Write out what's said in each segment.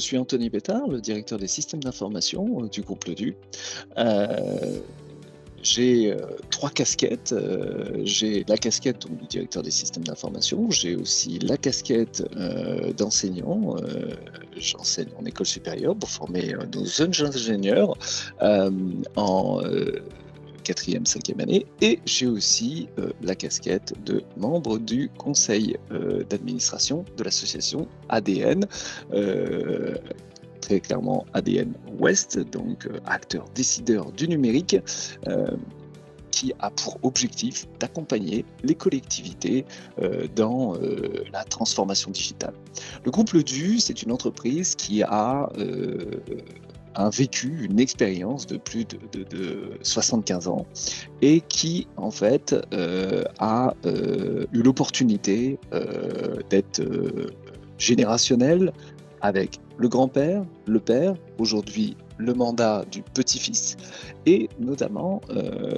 suis Anthony Bétard, le directeur des systèmes d'information du groupe Ledu. Euh, j'ai 3 casquettes. J'ai la casquette donc, du directeur des systèmes d'information. J'ai aussi la casquette d'enseignant. J'enseigne en école supérieure pour former nos jeunes ingénieurs euh, en quatrième, cinquième année. Et j'ai aussi la casquette de membre du conseil d'administration de l'association ADN. Très clairement ADN West, donc acteur décideur du numérique, qui a pour objectif d'accompagner les collectivités dans la transformation digitale. Le groupe Ledu, c'est une entreprise qui a un vécu, une expérience de plus de 75 ans et qui, en fait, a eu l'opportunité d'être générationnel avec le grand-père, le père, aujourd'hui le mandat du petit-fils, et notamment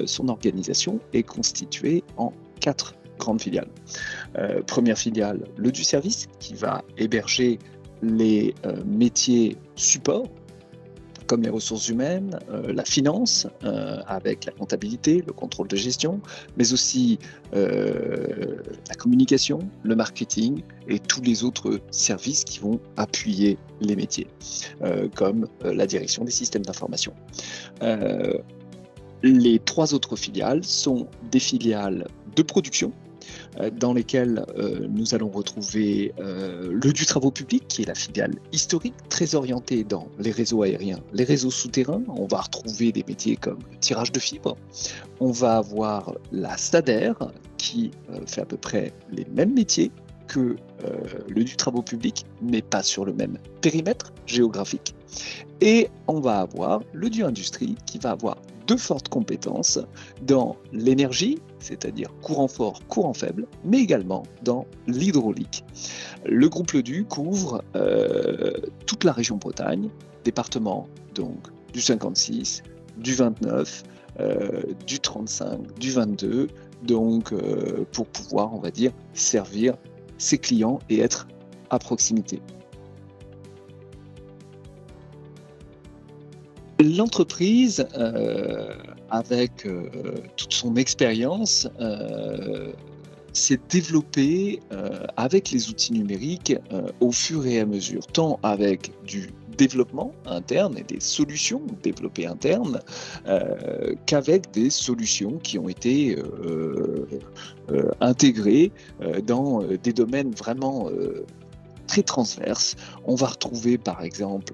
son organisation est constituée en 4 grandes filiales. Première filiale, le du service, qui va héberger les métiers support, comme les ressources humaines, la finance, avec la comptabilité, le contrôle de gestion, mais aussi la communication, le marketing et tous les autres services qui vont appuyer les métiers, comme la direction des systèmes d'information. Les 3 autres filiales sont des filiales de production, dans lesquelles nous allons retrouver le du travaux publics, qui est la filiale historique, très orientée dans les réseaux aériens, les réseaux souterrains. On va retrouver des métiers comme le tirage de fibres. On va avoir la STADER, qui fait à peu près les mêmes métiers que le du travaux publics, mais pas sur le même périmètre géographique. Et on va avoir le du industrie, qui va avoir 2 fortes compétences dans l'énergie, c'est-à-dire courant fort, courant faible, mais également dans l'hydraulique. Le groupe Ledu couvre toute la région Bretagne, département donc du 56, du 29, du 35, du 22, donc pour pouvoir, on va dire, servir ses clients et être à proximité. L'entreprise, avec toute son expérience, s'est développée avec les outils numériques au fur et à mesure, tant avec du développement interne et des solutions développées internes, qu'avec des solutions qui ont été intégrées dans des domaines vraiment très transverses. On va retrouver par exemple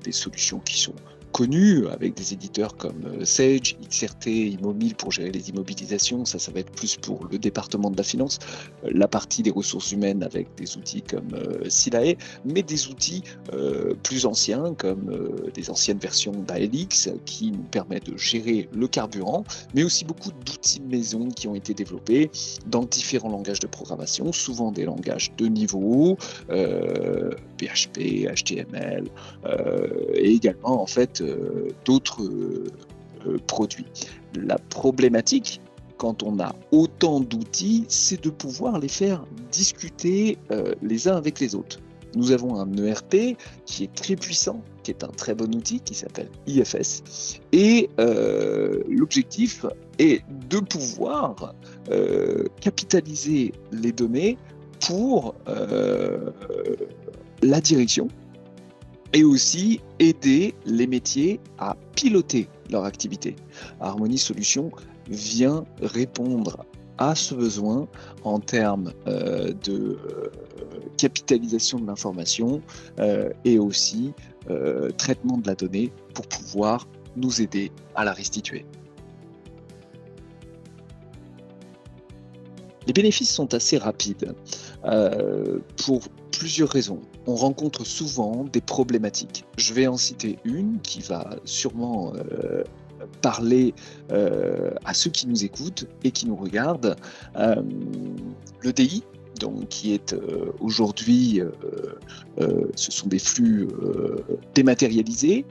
des solutions qui sont connues avec des éditeurs comme Sage, XRT, Immomil pour gérer les immobilisations. Ça va être plus pour le département de la finance. La partie des ressources humaines avec des outils comme Silae, mais des outils plus anciens comme des anciennes versions d'ALX qui nous permettent de gérer le carburant, mais aussi beaucoup d'outils de maison qui ont été développés dans différents langages de programmation, souvent des langages de niveau haut, PHP, HTML, et également en fait d'autres produits. La problématique, quand on a autant d'outils, c'est de pouvoir les faire discuter les uns avec les autres. Nous avons un ERP qui est très puissant, qui est un très bon outil, qui s'appelle IFS. Et l'objectif est de pouvoir capitaliser les données pour la direction et aussi aider les métiers à piloter leur activité. Harmonie Solutions vient répondre à ce besoin en termes de capitalisation de l'information et aussi traitement de la donnée pour pouvoir nous aider à la restituer. Les bénéfices sont assez rapides pour plusieurs raisons. On rencontre souvent des problématiques. Je vais en citer une qui va sûrement parler à ceux qui nous écoutent et qui nous regardent. Le DI, donc, qui est aujourd'hui, ce sont des flux dématérialisés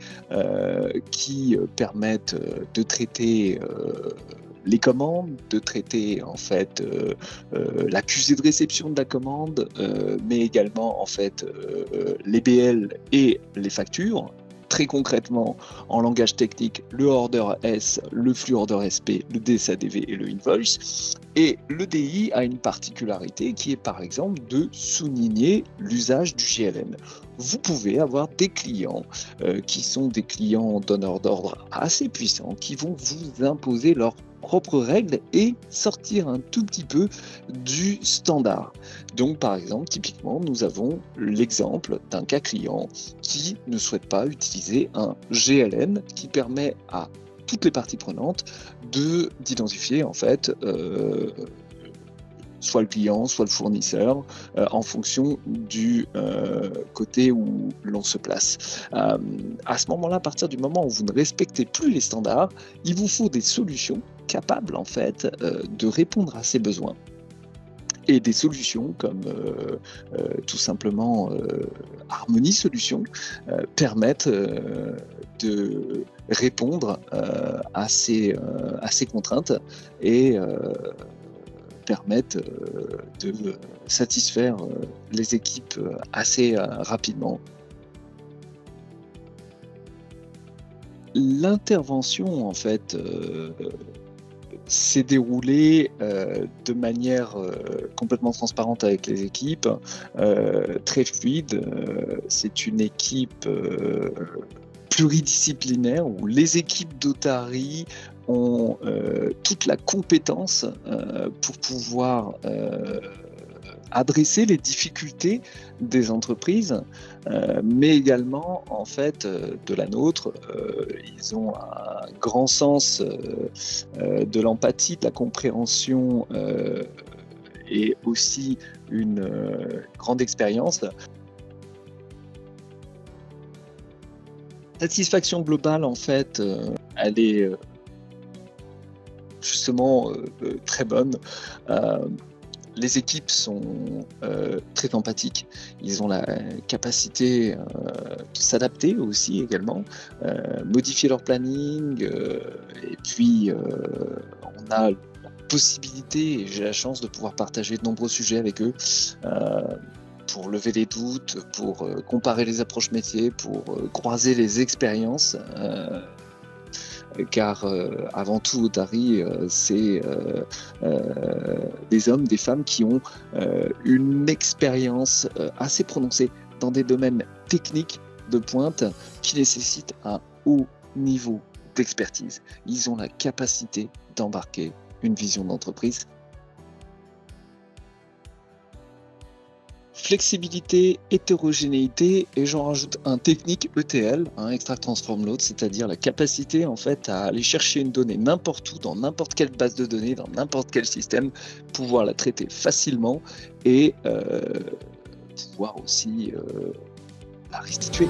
qui permettent de traiter les commandes, de traiter en fait l'accusé de réception de la commande, mais également en fait les BL et les factures. Très concrètement, en langage technique, le order S, le flux order SP, le DSADV et le invoice. Et le DI a une particularité qui est par exemple de souligner l'usage du GLN. Vous pouvez avoir des clients qui sont des clients donneurs d'ordre assez puissants qui vont vous imposer leurs propres règles et sortir un tout petit peu du standard. Donc par exemple, typiquement, nous avons l'exemple d'un cas client qui ne souhaite pas utiliser un GLN qui permet à toutes les parties prenantes d'identifier en fait soit le client, soit le fournisseur, en fonction du côté où l'on se place. À ce moment-là, à partir du moment où vous ne respectez plus les standards, il vous faut des solutions capables en fait de répondre à ces besoins. Et des solutions comme tout simplement Harmony Solutions permettent de répondre à ces contraintes et permettent de satisfaire les équipes assez rapidement. L'intervention, en fait, s'est déroulée de manière complètement transparente avec les équipes, très fluide. C'est une équipe pluridisciplinaire où les équipes d'Otari ont toute la compétence pour pouvoir adresser les difficultés des entreprises, mais également en fait de la nôtre. Ils ont un grand sens de l'empathie, de la compréhension et aussi une grande expérience. Satisfaction globale, en fait, elle est justement très bonne. Les équipes sont très empathiques. Ils ont la capacité de s'adapter aussi également, modifier leur planning. Et puis, on a la possibilité, et j'ai la chance de pouvoir partager de nombreux sujets avec eux. Pour lever les doutes, pour comparer les approches métiers, pour croiser les expériences. Car avant tout, Otari, c'est des hommes, des femmes qui ont une expérience assez prononcée dans des domaines techniques de pointe qui nécessitent un haut niveau d'expertise. Ils ont la capacité d'embarquer une vision d'entreprise. Flexibilité, hétérogénéité, et j'en rajoute un technique ETL, Extract Transform Load, c'est-à-dire la capacité en fait à aller chercher une donnée n'importe où, dans n'importe quelle base de données, dans n'importe quel système, pouvoir la traiter facilement et pouvoir aussi la restituer.